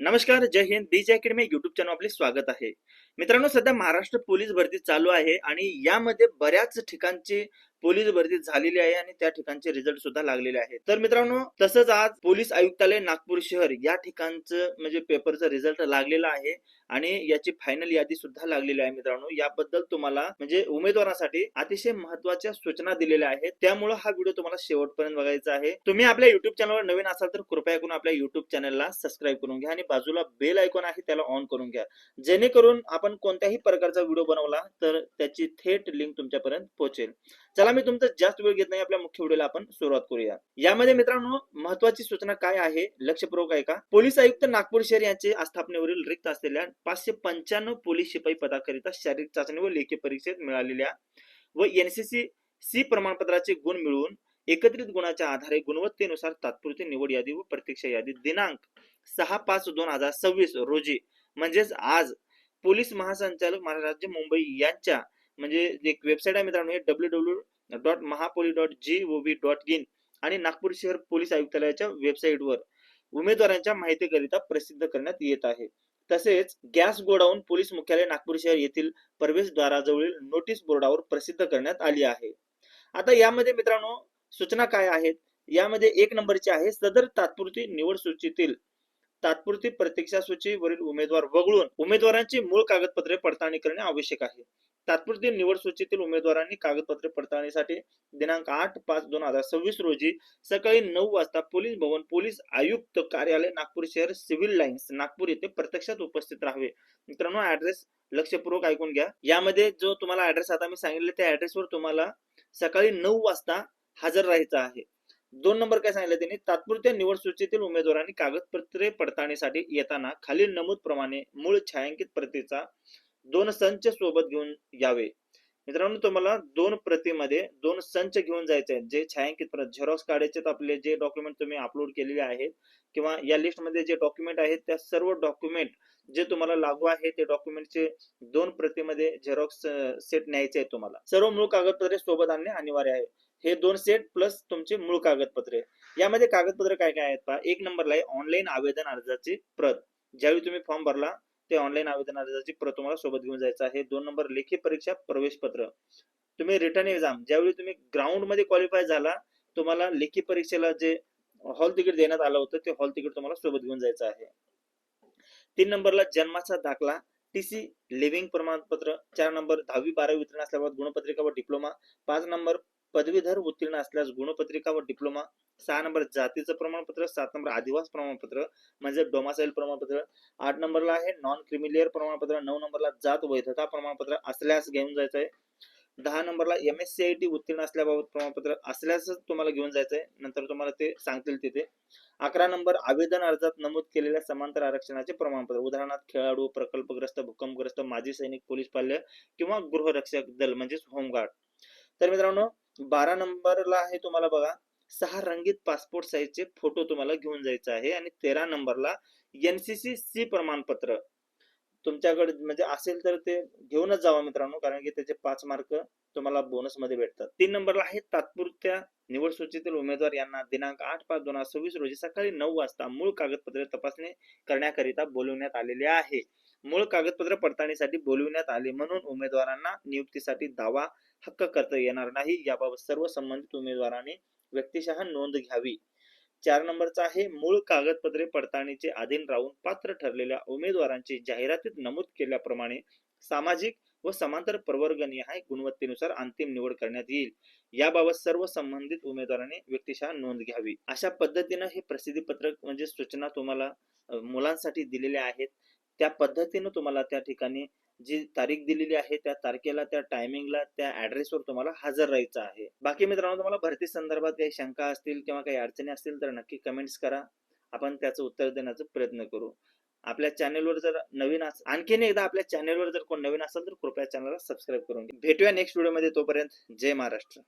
नमस्कार, जय हिंद. बीज academy YouTube channel आपले स्वागत आहे. मित्रांनो, सध्या महाराष्ट्र पोलीस भरती चालू आहे आणि यामध्ये बऱ्याच ठिकाणची पोलीस भरती झालेली आहे आणि त्या ठिकाणचे रिझल्ट सुद्धा लागलेले आहेत. तर मित्रांनो, तसंच आज पोलीस आयुक्तालय नागपूर शहर या ठिकाणचं म्हणजे पेपरचा रिझल्ट लागलेला आहे आणि याची फायनल यादी सुद्धा लागलेली आहे. मित्रांनो, याबद्दल तुम्हाला म्हणजे उमेदवारांसाठी अतिशय महत्त्वाच्या सूचना दिलेल्या आहेत. त्यामुळे हा व्हिडिओ तुम्हाला शेवटपर्यंत बघायचा आहे. तुम्ही आपल्या युट्यूब चॅनलवर नवीन असाल तर कृपया करून आपल्या युट्यूब चॅनलला सबस्क्राईब करून घ्या आणि बाजूला बेल आयकॉन आहे त्याला ऑन करून घ्या, जेणेकरून आपण कोणत्याही प्रकारचा व्हिडिओ बनवला तर त्याची थेट लिंक तुमच्यापर्यंत पोहोचेल. चला, मी तुमचा जास्त वेळ घेत नाही, आपल्या मुख्य व्हिडिओला आपण सुरुवात करूया. यामध्ये मित्रांनो, महत्त्वाची सूचना काय आहे, लक्षपूर्वक ऐका. पोलीस आयुक्त नागपूर शहर यांचे आस्थापनेवरील रिक्त असलेल्या 595 पोलीस शिपाई पदाकरिता शारीरिक चाचणी व लेखी परीक्षेत मिळालेल्या व एनसीसी सी प्रमाणपत्राचे गुण मिळवून एकत्रित गुणाच्या आधारे गुणवत्तेनुसार तात्पुरती निवड यादी व प्रतीक्षा यादी दिनांक 6/5/2026 रोजी म्हणजेच आज पोलीस महासंचालक महाराष्ट्र राज्य मुंबई यांच्या म्हणजे एक वेबसाईट आहे मित्रांनो, www.mahapolice.gov.in आणि नागपूर शहर पोलीस आयुक्तालयाच्या वेबसाईटवर उमेदवारांच्या माहितीकरिता प्रसिद्ध करण्यात येत आहे. तसेच गॅस गोडाऊन पोलीस मुख्यालय नागपूर शहर येथील प्रवेशद्वाराजवळील नोटीस बोर्डावर प्रसिद्ध करण्यात आली आहे. आता यामध्ये मित्रांनो सूचना काय आहेत, यामध्ये 1 नंबरची आहे, सदर तात्पुरती निवड सूचीतील तात्पुरती प्रतीक्षा सूचीवरील उमेदवार वगळून उमेदवारांची मूळ कागदपत्रे पडताळणी करणे आवश्यक आहे. तात्पुरती निवड सूचीतील उमेदवारांनी कागदपत्रे पडताळणीसाठी दिनांक 8/5/2026 रोजी सकाळी 9 वाजता पोलीस भवन पोलीस आयुक्त कार्यालय नागपूर शहर सिव्हिल लाईन्स नागपूर येथे प्रत्यक्षात उपस्थित राहावे. मित्रांनो, ऍड्रेस लक्षपूर्वक ऐकून घ्या. यामध्ये जो तुम्हाला ऍड्रेस आता मी सांगितले त्या ऍड्रेसवर तुम्हाला सकाळी 9 वाजता हजर राहायचं आहे. 2 नंबर काय सांगितलं त्यांनी, तात्पुरत्या निवड सूचीतील उमेदवारांनी कागदपत्रे पडताळणीसाठी येताना खालील नमूद प्रमाणे मूळ छायांकित प्रतीचा 2 संच सोबत घेऊन यावे. मित्रांनो, तुम्हाला 2 प्रतीमध्ये 2 संच घेऊन जायचे आहेत. जे छायांकित प्रत झेरॉक्स काढायचे आपले जे डॉक्युमेंट तुम्ही अपलोड केलेले आहेत किंवा या लिस्ट मध्ये जे डॉक्युमेंट आहेत त्या सर्व डॉक्युमेंट जे तुम्हाला लागू आहे ते डॉक्युमेंटचे 2 प्रतीमध्ये झेरॉक्स सेट न्यायचे आहेत. तुम्हाला सर्व मूळ कागदपत्रे सोबत आणणे अनिवार्य आहे. हे 2 सेट प्लस तुमचे मूळ कागदपत्रे. यामध्ये कागदपत्रे काय काय आहेत पहा. 1 नंबरला आहे ऑनलाईन आवेदन अर्जाची प्रत. ज्यावेळी तुम्ही फॉर्म भरला ते ऑनलाईन आवेदन अर्जाची प्रत तुम्हाला सोबत घेऊन जायचं आहे. 2 नंबर लेखी परीक्षा प्रवेश पत्र. तुम्ही रिटर्न एक्झाम ज्यावेळी तुम्ही ग्राउंड मध्ये क्वालिफाय झाला, तुम्हाला लेखी परीक्षेला जे हॉल तिकीट देण्यात आलं होतं ते हॉल तिकीट तुम्हाला सोबत घेऊन जायचं आहे. 3 नंबरला जन्माचा दाखला, टीसी, लिव्हिंग प्रमाणपत्र. 4 नंबर 10वी 12वी उत्तीर्ण असल्यावर गुणपत्रिका व डिप्लोमा. 5 नंबर पदवीधर उत्तीर्ण असल्यास गुणपत्रिका व डिप्लोमा. 6 नंबर जातीचं प्रमाणपत्र. 7 नंबर आदिवास प्रमाणपत्र म्हणजे डोमासाईल प्रमाणपत्र. 8 नंबरला आहे नॉन क्रिमिलियर प्रमाणपत्र. 9 नंबरला जात वैधता प्रमाणपत्र असल्यास घेऊन जायचं आहे. 10 नंबरला MSCIT उत्तीर्ण असल्याबाबत प्रमाणपत्र असल्यासच तुम्हाला घेऊन जायचंय, नंतर तुम्हाला ते सांगतील तिथे. 11 नंबर आवेदन अर्जात नमूद केलेल्या समांतर आरक्षणाचे प्रमाणपत्र, उदाहरणार्थ खेळाडू, प्रकल्पग्रस्त, भूकंपग्रस्त, माजी सैनिक, पोलीस पाल्य किंवा गृहरक्षक दल म्हणजेच होमगार्ड. तर मित्रांनो, 12 नंबरला आहे तुम्हाला बघा 6 रंगीत पासपोर्ट साईजचे फोटो तुम्हाला घेऊन जायचं आहे आणि 13 नंबरला NCC सी प्रमाणपत्र तुमच्याकडे म्हणजे असेल तर ते घेऊनच जावा मित्रांनो, कारण की त्याचे 5 मार्क तुम्हाला बोनस मध्ये भेटतात. 3 नंबरला आहे तात्पुरत्या निवड सूचीतील उमेदवार यांना दिनांक 8/5/2026 रोजी सकाळी 9 वाजता मूळ कागदपत्रे तपासणी करण्याकरिता बोलवण्यात आलेले आहे. मूळ कागदपत्र पडताळणीसाठी बोलवण्यात आले म्हणून उमेदवारांना नियुक्तीसाठी दावा हक्क करता येणार नाही. याबाबत सर्व संबंधित उमेदवारांनी व्यक्तिशः नोंद घ्यावी. 4 नंबरचा आहे मूळ कागदपत्रे पडताळणीचे अधीन राहून पात्र ठरलेल्या उमेदवारांची जाहिरातीत नमूद केल्याप्रमाणे सामाजिक व समांतर प्रवर्गनिहाय गुणवत्तेनुसार अंतिम निवड करण्यात येईल. याबाबत सर्व संबंधित उमेदवारांनी व्यक्तिशः नोंद घ्यावी. अशा पद्धतीने हे प्रसिद्धी पत्रक म्हणजे सूचना तुम्हाला मुलांसाठी दिलेल्या आहेत. त्या पद्धतीने तुम्हाला त्या ठिकाणी जी तारीख दिलेली आहे त्या तारखेला, त्या टायमिंगला, त्या ऍड्रेसवर तुम्हाला हजर राहायचं आहे. बाकी मित्रांनो, तुम्हाला भरती संदर्भात काही शंका असतील किंवा काही अडचणी असतील तर नक्की कमेंट्स करा, आपण त्याचं उत्तर देण्याचा प्रयत्न करू. आपल्या चॅनलवर जर नवीन आणखीन एकदा आपल्या चॅनलवर जर कोण नवीन असेल तर कृपया चॅनलला सबस्क्राईब करून घ्या. भेटूया नेक्स्ट व्हिडिओमध्ये. तोपर्यंत जय महाराष्ट्र.